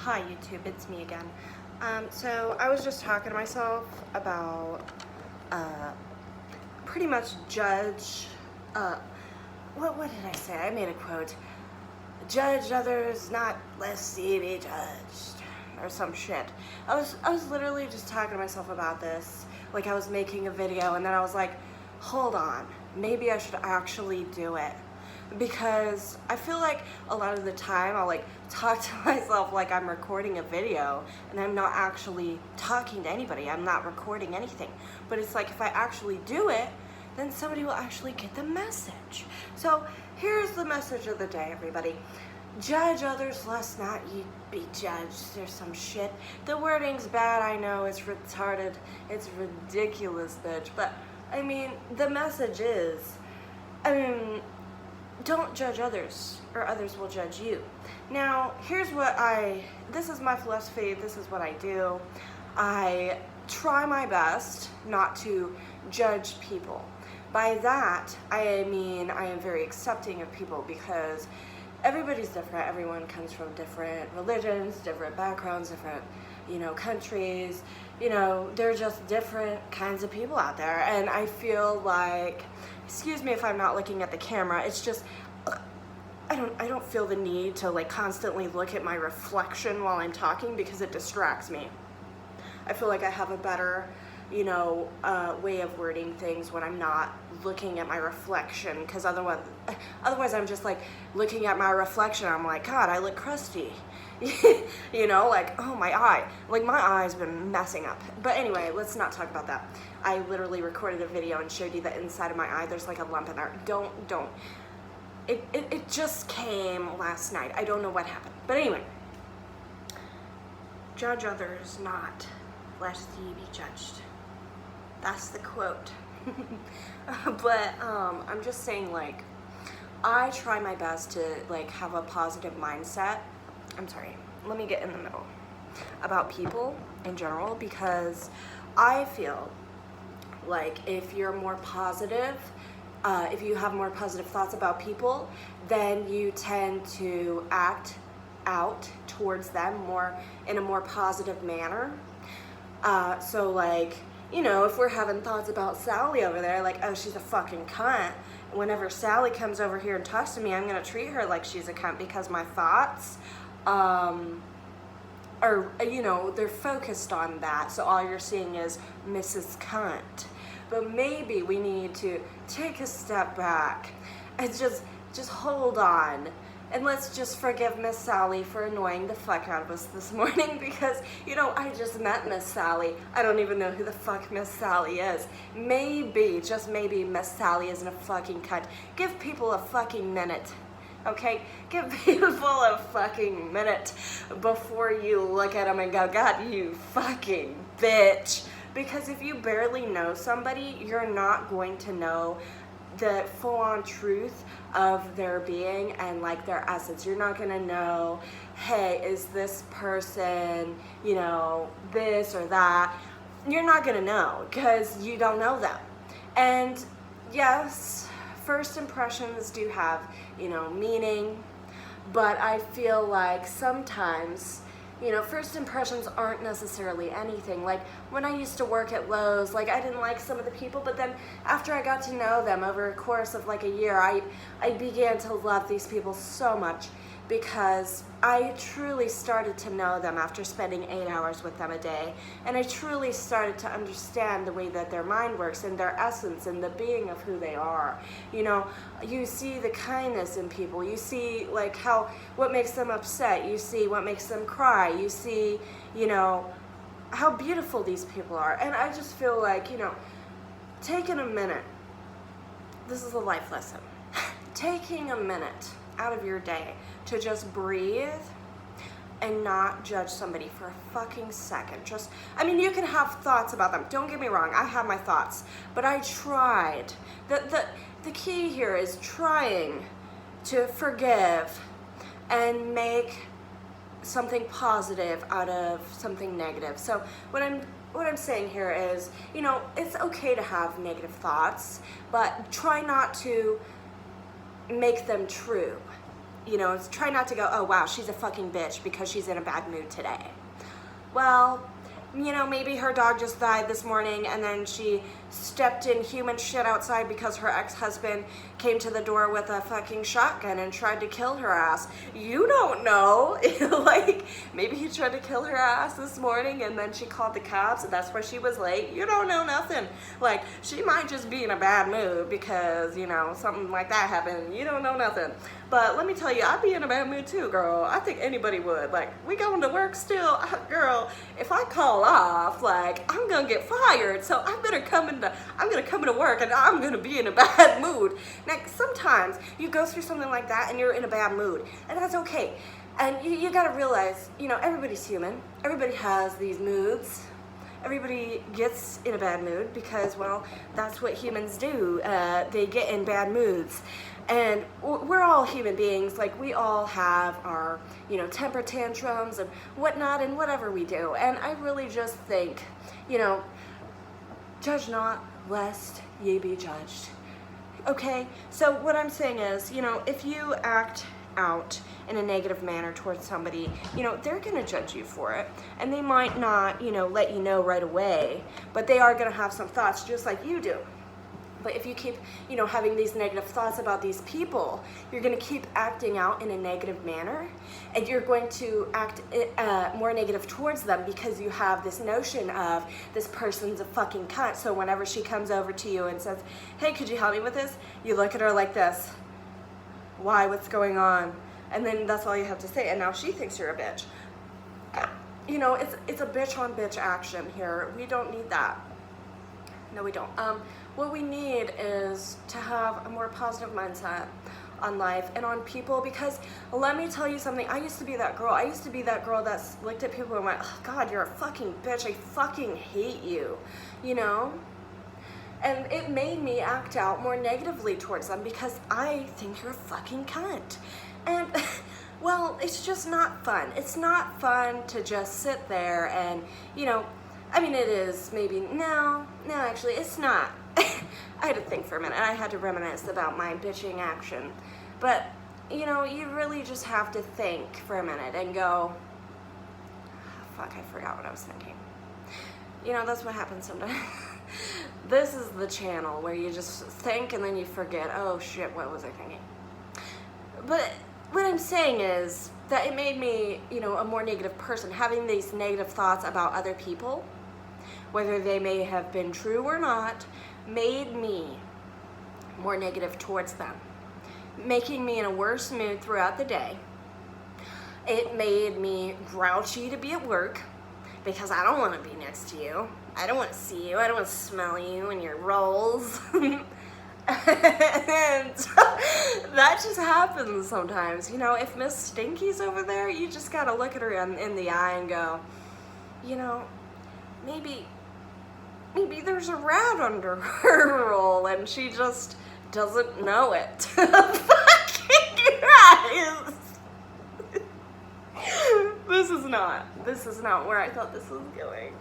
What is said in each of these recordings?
Hi YouTube, it's me again. So I was just talking to myself about pretty much judge, what did I say? I made a quote. Judge others, not lest ye be judged, or some shit. I was literally just talking to myself about this, like I was making a video, and then I was like, hold on, maybe I should actually do it. Because I feel like a lot of the time I'll like talk to myself like I'm recording a video and I'm not actually talking to anybody. I'm not recording anything. But it's like if I actually do it, then somebody will actually get the message. So here's the message of the day, everybody. Judge others lest not ye be judged. There's some shit. The wording's bad, I know, it's retarded. It's ridiculous, bitch. But I mean, the message is, don't judge others, or others will judge you. Now, here's what this is my philosophy, this is what I do. I try my best not to judge people. By that, I mean I am very accepting of people because everybody's different. Everyone comes from different religions, different backgrounds, different, countries. There are just different kinds of people out there. And I feel like, excuse me if I'm not looking at the camera, it's just, I don't feel the need to like constantly look at my reflection while I'm talking because it distracts me. I feel like I have a better, way of wording things when I'm not looking at my reflection, because otherwise I'm just like looking at my reflection. I'm like, God, I look crusty. Like, oh, my eye. Like, my eye's been messing up. But anyway, let's not talk about that. I literally recorded a video and showed you the inside of my eye. There's like a lump in there. Don't. It just came last night. I don't know what happened. But anyway, judge others not, lest ye be judged. That's the quote. But I'm just saying, like, I try my best to like have a positive mindset. I'm sorry, let me get in the middle. About people in general, because I feel like if you're more positive, if you have more positive thoughts about people, then you tend to act out towards them in a more positive manner. So like, if we're having thoughts about Sally over there, like, oh, she's a fucking cunt. Whenever Sally comes over here and talks to me, I'm gonna treat her like she's a cunt because my thoughts are, they're focused on that. So all you're seeing is Mrs. Cunt. But maybe we need to take a step back and just hold on. And let's just forgive Miss Sally for annoying the fuck out of us this morning because, I just met Miss Sally. I don't even know who the fuck Miss Sally is. Maybe, just maybe, Miss Sally isn't a fucking cunt. Give people a fucking minute, okay? Give people a fucking minute before you look at them and go, God, you fucking bitch. Because if you barely know somebody, you're not going to know the full-on truth of their being and like their essence. You're not gonna know, hey, is this person, this or that? You're not gonna know because you don't know them. And yes, first impressions do have, meaning, but I feel like sometimes, first impressions aren't necessarily anything. Like when I used to work at Lowe's, like I didn't like some of the people, but then after I got to know them over a course of like a year, I began to love these people so much because I truly started to know them after spending 8 hours with them a day. And I truly started to understand the way that their mind works and their essence and the being of who they are. You see the kindness in people. You see like what makes them upset. You see what makes them cry. You see, how beautiful these people are. And I just feel like, taking a minute, this is a life lesson, taking a minute out of your day to just breathe and not judge somebody for a fucking second. You can have thoughts about them. Don't get me wrong, I have my thoughts, but I tried. The key here is trying to forgive and make something positive out of something negative. So what I'm saying here is, it's okay to have negative thoughts, but try not to make them true. you know, try not to go, oh wow, she's a fucking bitch because she's in a bad mood today. Well, you know, maybe her dog just died this morning and then she stepped in human shit outside because her ex-husband came to the door with a fucking shotgun and tried to kill her ass. You don't know. Like, maybe he tried to kill her ass this morning and then she called the cops and that's why she was late. You don't know nothing. Like, she might just be in a bad mood because, you know, something like that happened. You don't know nothing. But let me tell you, I'd be in a bad mood too, girl. I think anybody would. Like, we going to work still? Girl, if I call off, like, I'm gonna get fired, so I'm gonna come into work and I'm gonna be in a bad mood. Now, sometimes you go through something like that and you're in a bad mood, and that's okay. And you gotta realize, you know, everybody's human. Everybody has these moods. Everybody gets in a bad mood because, well, that's what humans do. They get in bad moods. And we're all human beings. Like, we all have our, you know, temper tantrums and whatnot and whatever we do. And I really just think, you know, judge not lest ye be judged. Okay? So what I'm saying is, you know, if you act out in a negative manner towards somebody, you know, they're going to judge you for it. And they might not, you know, let you know right away, but they are going to have some thoughts just like you do. But if you keep, you know, having these negative thoughts about these people, you're going to keep acting out in a negative manner, and you're going to act more negative towards them because you have this notion of this person's a fucking cunt. So whenever she comes over to you and says, hey, could you help me with this? You look at her like this. Why? What's going on? And then that's all you have to say. And now she thinks you're a bitch. You know, it's a bitch on bitch action here. We don't need that. No, we don't. What we need is to have a more positive mindset on life and on people, because let me tell you something. I used to be that girl. I used to be that girl that looked at people and went, oh, God, you're a fucking bitch. I fucking hate you, you know? And it made me act out more negatively towards them because I think you're a fucking cunt. And, well, it's just not fun. It's not fun to just sit there and, you know, I mean, it is maybe, no, actually, it's not. I had to think for a minute. I had to reminisce about my bitching action. But, you know, you really just have to think for a minute and go, fuck, I forgot what I was thinking. You know, that's what happens sometimes. This is the channel where you just think and then you forget, oh shit, what was I thinking? But what I'm saying is that it made me, you know, a more negative person. Having these negative thoughts about other people, whether they may have been true or not, made me more negative towards them, making me in a worse mood throughout the day. It made me grouchy to be at work because I don't want to be next to you. I don't want to see you. I don't want to smell you and your rolls. And that just happens sometimes. You know, if Miss Stinky's over there, you just got to look at her in the eye and go, you know, maybe there's a rat under her roll and she just doesn't know it. Fucking guys. This is not where I thought this was going.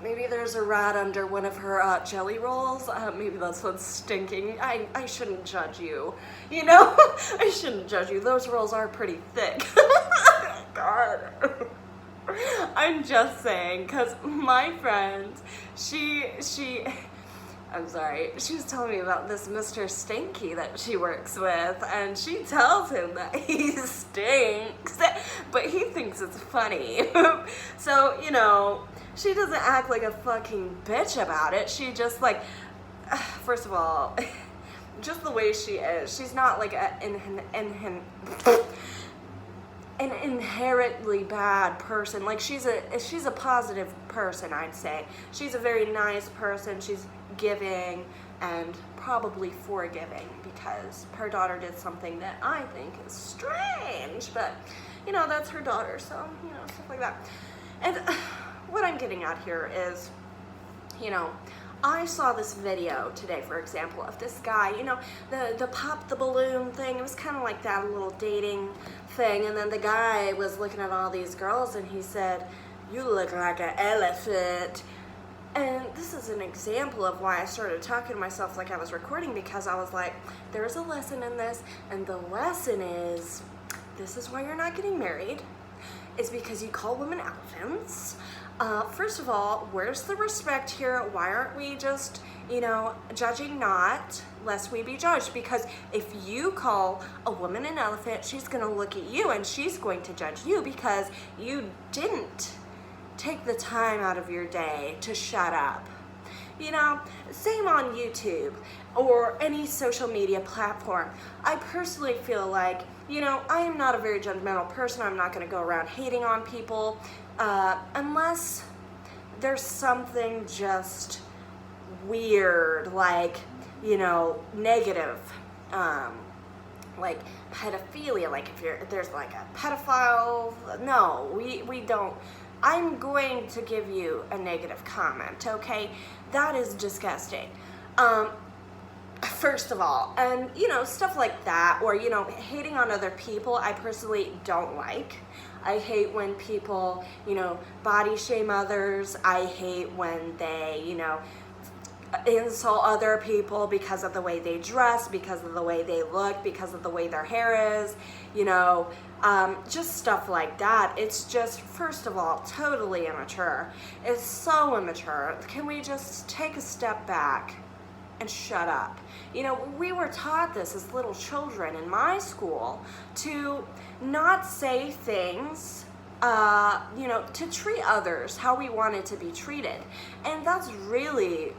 Maybe there's a rat under one of her jelly rolls. Maybe that's what's stinking. I shouldn't judge you. You know? I shouldn't judge you. Those rolls are pretty thick. God. I'm just saying, because my friend, I'm sorry, she was telling me about this Mr. Stinky that she works with, and she tells him that he stinks, but he thinks it's funny. So, you know, she doesn't act like a fucking bitch about it. She just, like, first of all, just the way she is, she's not like an inherently bad person. Like, she's a positive person, I'd say. She's a very nice person. She's giving and probably forgiving because her daughter did something that I think is strange, but you know, that's her daughter, so you know, stuff like that. And what I'm getting at here is, you know, I saw this video today, for example, of this guy, you know, the pop the balloon thing. It was kind of like that, a little dating thing. And then the guy was looking at all these girls and he said, you look like an elephant. And this is an example of why I started talking to myself like I was recording, because I was like, there's a lesson in this. And the lesson is, this is why you're not getting married, is because you call women elephants. First of all, where's the respect here? Why aren't we just, judging not, lest we be judged? Because if you call a woman an elephant, she's gonna look at you and she's going to judge you because you didn't take the time out of your day to shut up. Same on YouTube or any social media platform. I personally feel like, I am not a very judgmental person. I'm not gonna go around hating on people unless there's something just weird, like, negative, like pedophilia, like if there's like a pedophile. No, we don't. I'm going to give you a negative comment, okay? That is disgusting. First of all, and stuff like that, or hating on other people, I personally don't like. I hate when people, body shame others. I hate when they, insult other people because of the way they dress, because of the way they look, because of the way their hair is, just stuff like that. It's just, first of all, totally immature. It's so immature. Can we just take a step back and shut up? We were taught this as little children in my school to not say things, to treat others how we wanted to be treated. And that's really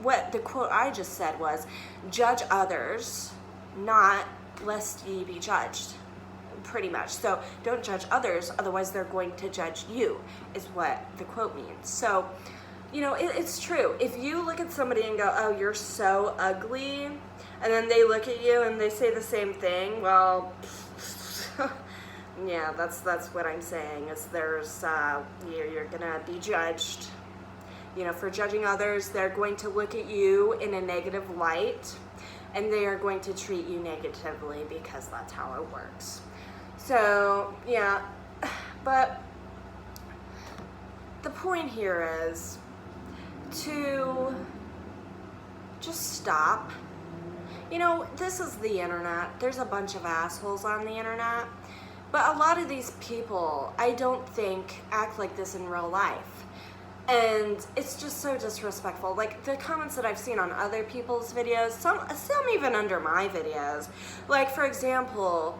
what the quote I just said was, judge others, not lest ye be judged, pretty much. So don't judge others, otherwise they're going to judge you, is what the quote means. So, it's true. If you look at somebody and go, oh, you're so ugly, and then they look at you and they say the same thing, well, yeah, that's what I'm saying, is there's, you're gonna be judged. For judging others, they're going to look at you in a negative light, and they are going to treat you negatively because that's how it works. So, yeah, but the point here is to just stop. This is the internet. There's a bunch of assholes on the internet, but a lot of these people, I don't think, act like this in real life. And it's just so disrespectful. Like the comments that I've seen on other people's videos, some even under my videos. Like, for example,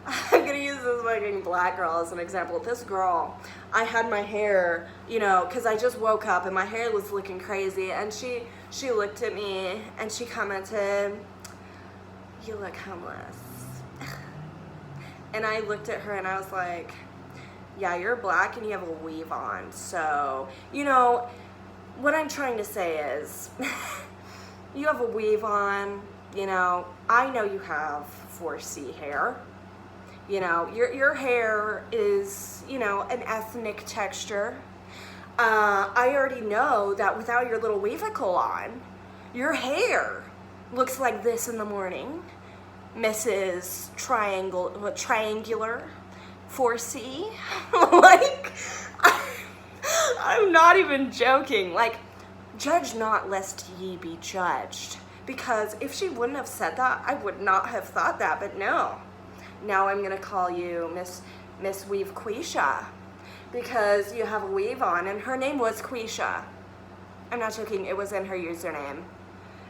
I'm gonna use this fucking black girl as an example. This girl, I had my hair, because I just woke up and my hair was looking crazy, and she looked at me and she commented, "You look homeless." And I looked at her and I was like, yeah, you're black and you have a weave on. So, what I'm trying to say is, you have a weave on, I know you have 4C hair. Your hair is, an ethnic texture. I already know that without your little weavicle on, your hair looks like this in the morning, Mrs. Triangular 4C. Like, I'm not even joking. Like, judge not lest ye be judged. Because if she wouldn't have said that, I would not have thought that. But no. Now I'm gonna call you Miss Weave Quisha, because you have a weave on, and her name was Quisha. I'm not joking, it was in her username.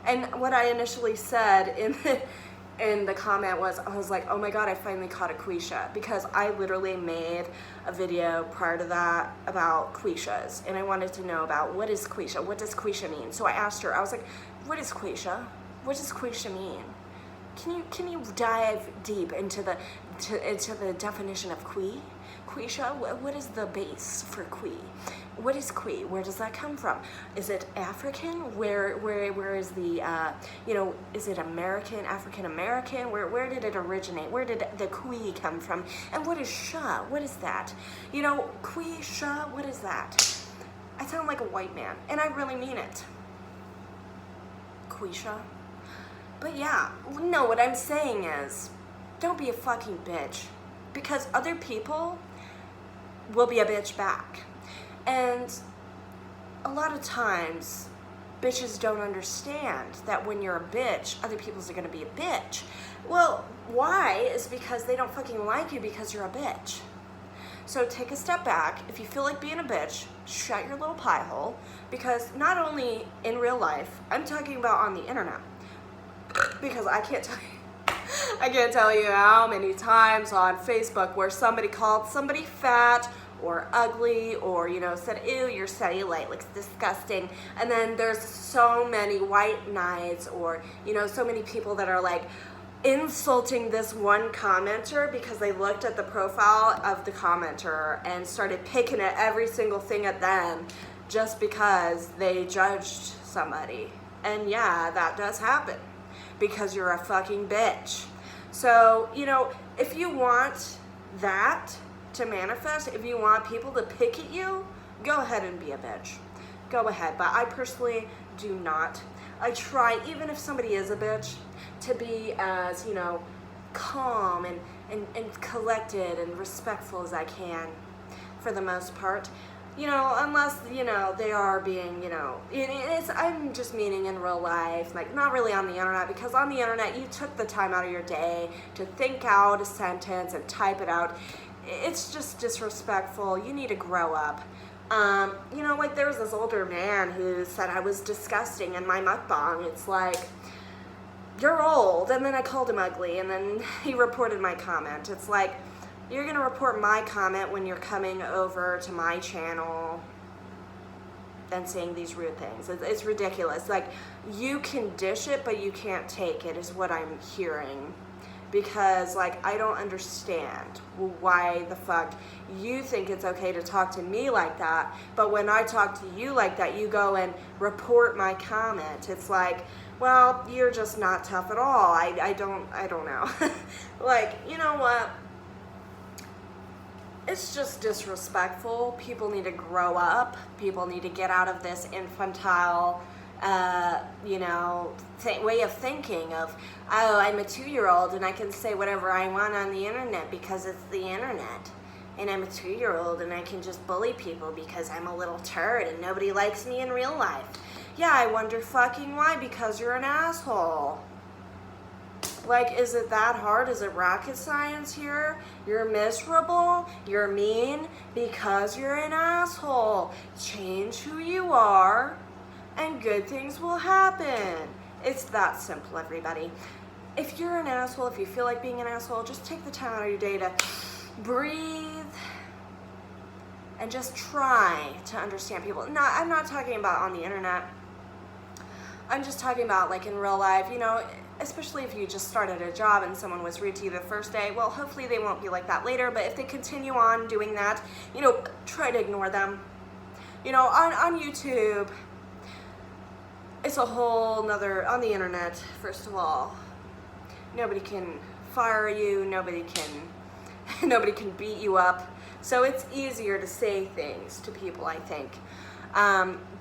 And what I initially said in the comment was, I was like, oh my god, I finally caught a Quisha, because I literally made a video prior to that about Quishas, and I wanted to know about what is Quisha, what does Quisha mean? So I asked her, I was like, what is Quisha? What does Quisha mean? Can you dive deep into the definition of Quisha? What is the base for qui? What is qui? Where does that come from? Is it African? Where is the is it American, African American? Where did it originate? Where did the qui come from? And what is sha? What is that? Qui, sha, what is that? I sound like a white man, and I really mean it. Quisha. But yeah, no, what I'm saying is, don't be a fucking bitch, because other people will be a bitch back. And a lot of times, bitches don't understand that when you're a bitch, other people's are gonna be a bitch. Well, why? Is because they don't fucking like you because you're a bitch. So take a step back. If you feel like being a bitch, shut your little pie hole, because not only in real life, I'm talking about on the internet, because I can't tell you how many times on Facebook where somebody called somebody fat or ugly, or, you know, said, ew, your cellulite looks disgusting. And then there's so many white knights, or, you know, so many people that are like insulting this one commenter because they looked at the profile of the commenter and started picking at every single thing at them just because they judged somebody. And yeah, that does happen because you're a fucking bitch. So, you know, if you want that to manifest, if you want people to pick at you, go ahead and be a bitch. Go ahead. But I personally do not. I try, even if somebody is a bitch, to be as, you know, calm and collected and respectful as I can for the most part. You know, unless, you know, they are being, you know, I'm just meaning in real life, like not really on the internet, because on the internet you took the time out of your day to think out a sentence and type it out. It's just disrespectful. You need to grow up. You know, like there was this older man who said I was disgusting in my mukbang. It's like, you're old. And then I called him ugly, and then he reported my comment. It's like, you're gonna report my comment when you're coming over to my channel and saying these rude things. It's ridiculous. Like, you can dish it, but you can't take it, is what I'm hearing. Because, like, I don't understand why the fuck you think it's okay to talk to me like that, but when I talk to you like that, you go and report my comment. It's like, well, you're just not tough at all. I don't know. Like, you know what? It's just disrespectful. People need to grow up. People need to get out of this infantile, you know, way of thinking of, oh, I'm a 2-year-old and I can say whatever I want on the internet because it's the internet. And I'm a 2-year-old and I can just bully people because I'm a little turd and nobody likes me in real life. Yeah, I wonder fucking why, because you're an asshole. Like, is it that hard? Is it rocket science here? You're miserable, you're mean, because you're an asshole. Change who you are, and good things will happen. It's that simple, everybody. If you're an asshole, if you feel like being an asshole, just take the time out of your day to breathe and just try to understand people. No, I'm not talking about on the internet. I'm just talking about like in real life, you know, especially if you just started a job and someone was rude to you the first day. Well, hopefully they won't be like that later, but if they continue on doing that, you know, try to ignore them. You know, on YouTube, it's a whole nother, on the internet, first of all, nobody can fire you, nobody can beat you up, so it's easier to say things to people, I think.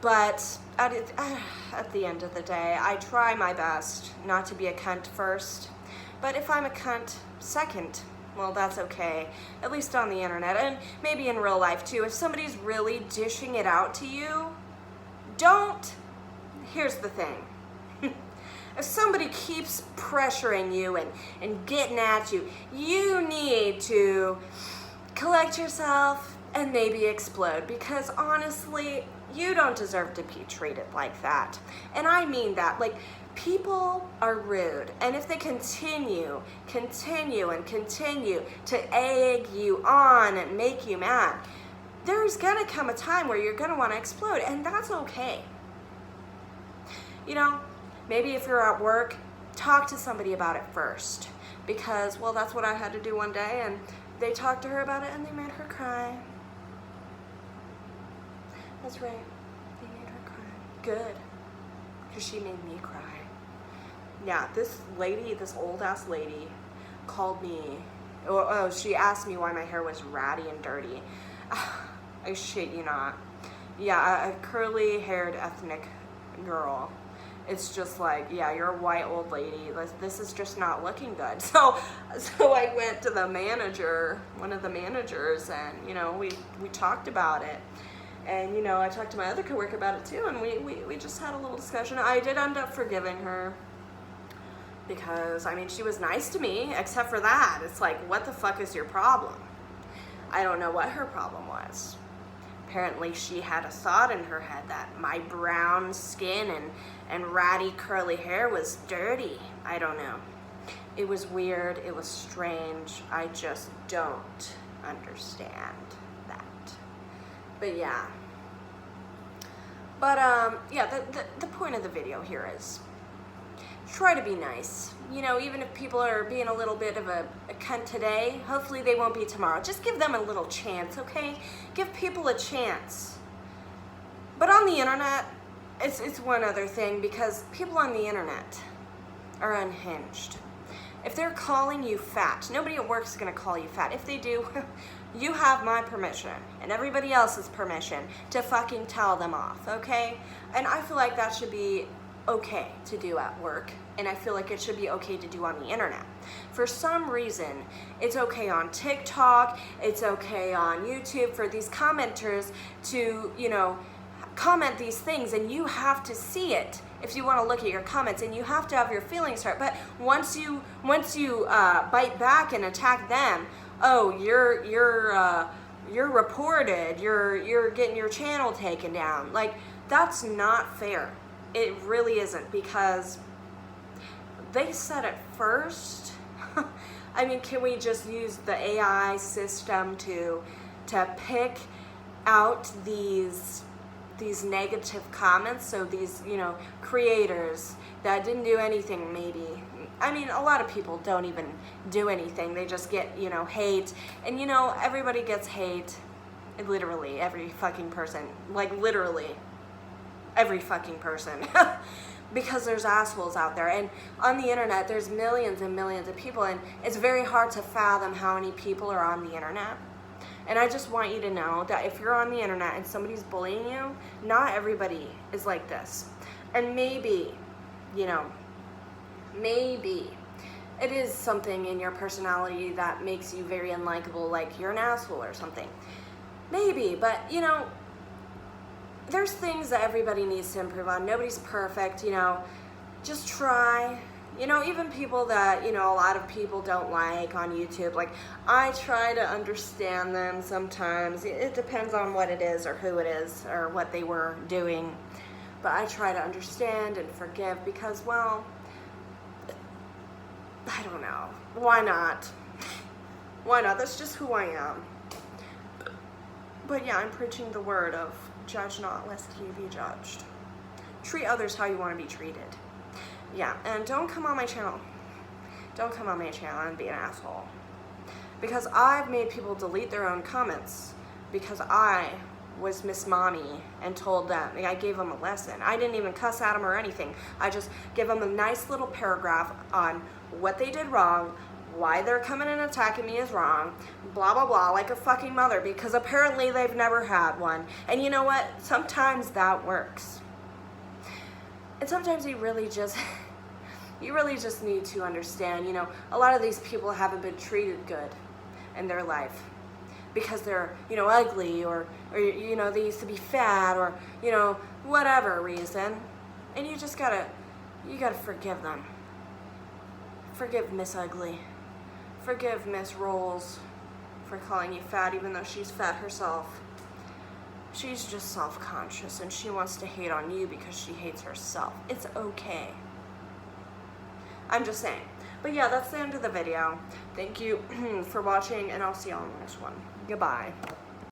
But at the end of the day, I try my best not to be a cunt first, but if I'm a cunt second, well, that's okay, at least on the internet, and maybe in real life too. If somebody's really dishing it out to you, here's the thing. If somebody keeps pressuring you and getting at you, you need to collect yourself and maybe explode, because honestly, you don't deserve to be treated like that. And I mean that. Like, people are rude, and if they continue to egg you on and make you mad, there's gonna come a time where you're gonna want to explode, and that's okay. You know, maybe if you're at work, talk to somebody about it first, because, well, that's what I had to do one day, and they talked to her about it and they made her cry. That's right, they made her cry. Good, because she made me cry. Yeah, this old ass lady called me, she asked me why my hair was ratty and dirty. I shit you not. Yeah, a curly haired ethnic girl. It's just like, yeah, you're a white old lady. This is just not looking good. So I went to the manager, one of the managers, and, you know, we talked about it. And, you know, I talked to my other coworker about it too, and we just had a little discussion. I did end up forgiving her because, I mean, she was nice to me, except for that. It's like, what the fuck is your problem? I don't know what her problem was. Apparently she had a thought in her head that my brown skin and ratty curly hair was dirty. I don't know. It was weird. It was strange. I just don't understand that. But yeah. But yeah, the point of the video here is try to be nice. You know, even if people are being a little bit of a cunt today, hopefully they won't be tomorrow. Just give them a little chance, okay? Give people a chance. But on the internet, it's one other thing, because people on the internet are unhinged. If they're calling you fat, nobody at work is going to call you fat. If they do, you have my permission and everybody else's permission to fucking tell them off, okay? And I feel like that should be okay to do at work, and I feel like it should be okay to do on the internet. For some reason, it's okay on TikTok, it's okay on YouTube for these commenters to, you know, comment these things, and you have to see it if you want to look at your comments, and you have to have your feelings hurt. But once you bite back and attack them, oh, you're reported, you're getting your channel taken down. Like, that's not fair. It really isn't, because they said it first. I mean, can we just use the AI system to pick out these negative comments? So these, you know, creators that didn't do anything, maybe. I mean, a lot of people don't even do anything. They just get, you know, hate. And, you know, everybody gets hate. Literally, every fucking person. Like, literally. Every fucking person. Because there's assholes out there, and on the internet there's millions and millions of people, and it's very hard to fathom how many people are on the internet. And I just want you to know that if you're on the internet and somebody's bullying you, not everybody is like this. And maybe, you know, maybe it is something in your personality that makes you very unlikable, like you're an asshole or something. Maybe, but you know, there's things that everybody needs to improve on. Nobody's perfect, you know. Just try. You know, even people that, you know, a lot of people don't like on YouTube, like, I try to understand them sometimes. It depends on what it is or who it is or what they were doing. But I try to understand and forgive because, well, I don't know. Why not? Why not? That's just who I am. But yeah, I'm preaching the word of judge not, lest ye be judged. Treat others how you want to be treated. Yeah, and don't come on my channel. Don't come on my channel and be an asshole. Because I've made people delete their own comments because I was Miss Mommy and told them, I gave them a lesson. I didn't even cuss at them or anything. I just give them a nice little paragraph on what they did wrong, why they're coming and attacking me is wrong, blah, blah, blah, like a fucking mother, because apparently they've never had one. And you know what? Sometimes that works. And sometimes you really just need to understand, you know, a lot of these people haven't been treated good in their life because they're, you know, ugly or you know, they used to be fat or, you know, whatever reason. And you just gotta forgive them. Forgive Miss Ugly. Forgive Miss Rolls for calling you fat, even though she's fat herself. She's just self-conscious and she wants to hate on you because she hates herself. It's okay. I'm just saying. But yeah, that's the end of the video. Thank you for watching, and I'll see you on the next one. Goodbye.